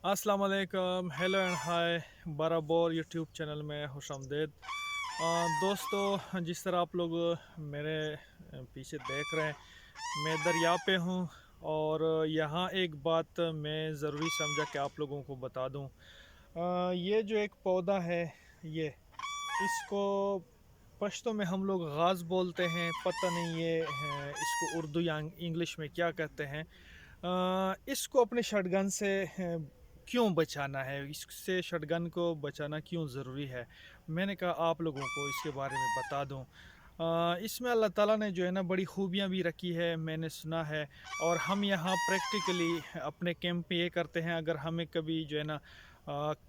अस्सलाम वालेकुम, hello and hi. बराबर यूट्यूब चैनल में खुश आमदेद। दोस्तों, जिस तरह आप लोग मेरे पीछे देख रहे हैं, मैं दरिया पे हूँ। और यहाँ एक बात मैं ज़रूरी समझा कि आप लोगों को बता दूँ। ये जो एक पौधा है, ये इसको पश्तो में हम लोग घास बोलते हैं। पता नहीं ये इसको उर्दू या इंग्लिश में क्या कहते हैं। इसको अपने शटगन से क्यों बचाना है, इससे शटगन को बचाना क्यों ज़रूरी है, मैंने कहा आप लोगों को इसके बारे में बता दूं। इसमें अल्लाह ताला ने जो है ना बड़ी खूबियाँ भी रखी है, मैंने सुना है। और हम यहाँ प्रैक्टिकली अपने कैंप पे ये करते हैं। अगर हमें कभी जो है ना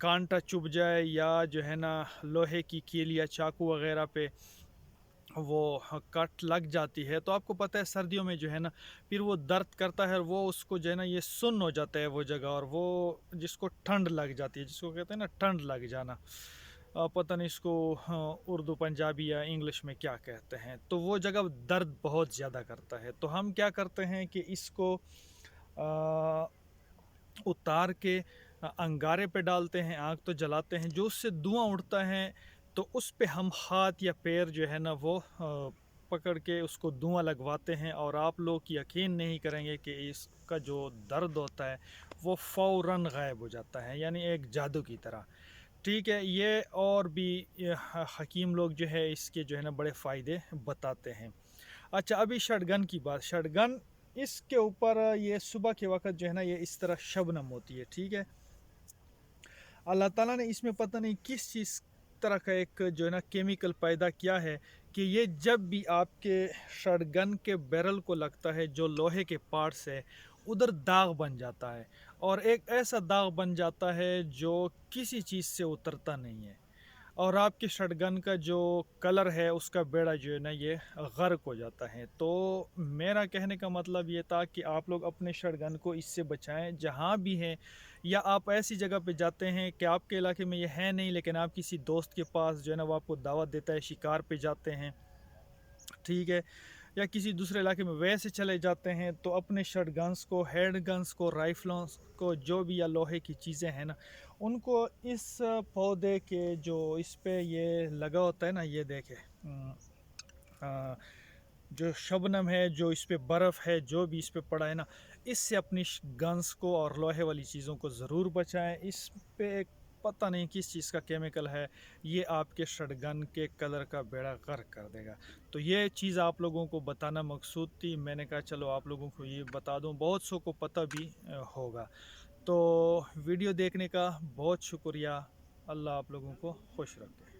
कांटा चुभ जाए या जो है ना लोहे की कील या चाकू वगैरह पे वो कट लग जाती है, तो आपको पता है सर्दियों में जो है ना फिर वो दर्द करता है, और वो उसको जो है ना ये सुन्न हो जाता है वो जगह, और वो जिसको ठंड लग जाती है, जिसको कहते हैं ना ठंड लग जाना। पता नहीं इसको उर्दू पंजाबी या इंग्लिश में क्या कहते हैं। तो वो जगह दर्द बहुत ज़्यादा करता है। तो हम क्या करते हैं कि इसको अ, उतार के अंगारे पे डालते हैं, आग तो जलाते हैं, जो उससे धुआं उड़ता है तो उस पे हम हाथ या पैर जो है ना वो पकड़ के उसको धुआं लगवाते हैं। और आप लोग यकीन नहीं करेंगे कि इसका जो दर्द होता है वो फ़ौरन गायब हो जाता है, यानी एक जादू की तरह। ठीक है, ये और भी हकीम लोग जो है इसके जो है ना बड़े फ़ायदे बताते हैं। अच्छा, अभी शटगन की बात। शटगन, इसके ऊपर ये सुबह के वक्त जो है ना ये इस तरह शबनम होती है, ठीक है। अल्लाह ताला ने इसमें पता नहीं किस चीज़ तरह का एक जो है ना केमिकल पैदा किया है कि ये जब भी आपके शटगन के बैरल को लगता है, जो लोहे के पार्ट्स है, उधर दाग बन जाता है। और एक ऐसा दाग बन जाता है जो किसी चीज़ से उतरता नहीं है। और आपके शटगन का जो कलर है उसका बेड़ा जो है ना ये गर्क हो जाता है। तो मेरा कहने का मतलब ये था कि आप लोग अपने शटगन को इससे बचाएं जहाँ भी हैं। या आप ऐसी जगह पे जाते हैं कि आपके इलाके में ये है नहीं, लेकिन आप किसी दोस्त के पास जो है ना वो आपको दावत देता है, शिकार पे जाते हैं, ठीक है, या किसी दूसरे इलाके में वैसे चले जाते हैं, तो अपने शटगन्स को, हेड गन्स को, राइफलों को, जो भी या लोहे की चीज़ें हैं ना, उनको इस पौधे के जो इस पे ये लगा होता है ना, ये देखे जो शबनम है, जो इस पे बर्फ़ है, जो भी इस पे पड़ा है ना, इससे अपनी गन्स को और लोहे वाली चीज़ों को ज़रूर बचाएं। इस पे एक पता नहीं किस चीज़ का केमिकल है, ये आपके शटगन के कलर का बेड़ा गर्क कर देगा। तो ये चीज़ आप लोगों को बताना मकसूद थी, मैंने कहा चलो आप लोगों को ये बता दूं, बहुत सौ को पता भी होगा। तो वीडियो देखने का बहुत शुक्रिया। अल्लाह आप लोगों को खुश रखे।